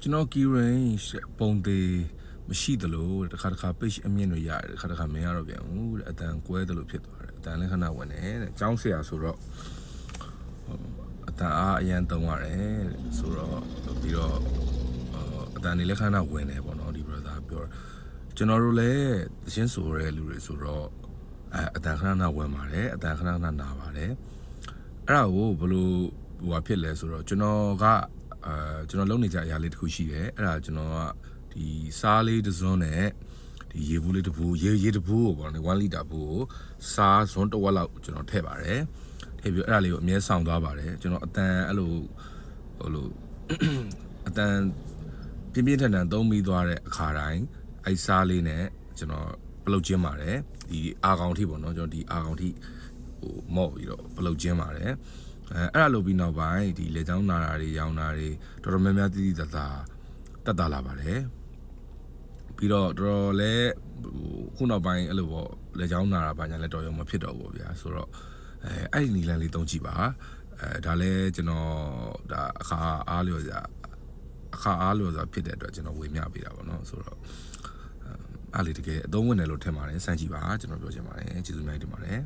ကျွန်တော် key range ပုံသေးမရှိသလိုတခါတခါ page အမြင့်တွေရတယ်တခါတခါမရတော့ပြန်ဘူးတဲ့အတန်ကွဲတယ်လို့ဖြစ်သွားတယ်အတန်လည်းခဏဝင်တယ်တဲ့ကျောင်းဆရာဆိုတော့အတန်အားအရန်သုံးရတယ်ဆိုတော့ပြီးတော့အတန်တွေလည်းခဏဝင်တယ်ပေါ့နော်ဒီ brother ပြောကျွန်တော်တို့လည်းသင်းဆိုရဲလူတွေဆိုတော့အတန်ခဏဝင်ပါတယ်အတန်ခဏနာပါတယ်အဲ့ဒါကိုဘယ်လိုဟိုဖြစ်လဲဆိုတော့ကျွန်တော်လုပ်နေကြအရာလေးတစ်ခုရှိတယ်အဲ့ဒါကျွန်တော်ကဒီစားလေးတစ်စွန်းနဲ့ဒီရေဘူးလေးတစ်ဘူးရေတစ်ဘူးကိုပေါ့နော်1 လီတာဘူးကိုစားစွန်းတစ်ဝက်လောက်ကျွန်တော်ထည့်ပါတယ်ထည့်ပြီးအဲ့ဒါလေးကိုအမြဲဆောင်သွားပါတယ်ကျွန်တော်အတန်အဲ့လိုအတန်ပြင်းပြင်းထန်ထန်သုံးပြီးသွားတဲ့အခါတိုင်းအဲ့စားလေးနဲ့ကျွန်တော်ပလုတ်ကျင်းပါတယ်ဒီအာကောင်ထိပေါ့နော်ကျွန်တော်ဒီအာကောင်ထိဟိုမော့ပြီးတော့ပလုတ်ကျင်းပါတယ်အဲ့ဒါလုပ်ပြီးနောက်ပိုင်းဒီလေချောင်းနာတာတွေရောင်းတာတွေတော်တော်များများတိတိတသာတက်တာလာပါတယ်ပြီးတော့တော်တော်လည်းခုနောက်ပိုင်းအဲ့လိုပေါ့လေချောင်းနာတာဘာညာလည်းတော်ရုံမဖြစ်တော့ဘူးဗျာဆိုတော့အဲ့ဒီနီလန်လေးသုံးကြည့်ပါဒါလည်းကျွန်တော်ဒါအခါအားလျော်စွာဖြစ်တဲ့အတွက်ကျွန်တော်ဝေမျှပေးတာပေါ့နော်ဆိုတော့အားလေးတကယ်အသုံးဝင်တယ်လို့ထင်ပါတယ်စမ်းကြည့်ပါကျွန်တော်ပြောချင်ပါတယ်ကျေးဇူးများတင်ပါတယ်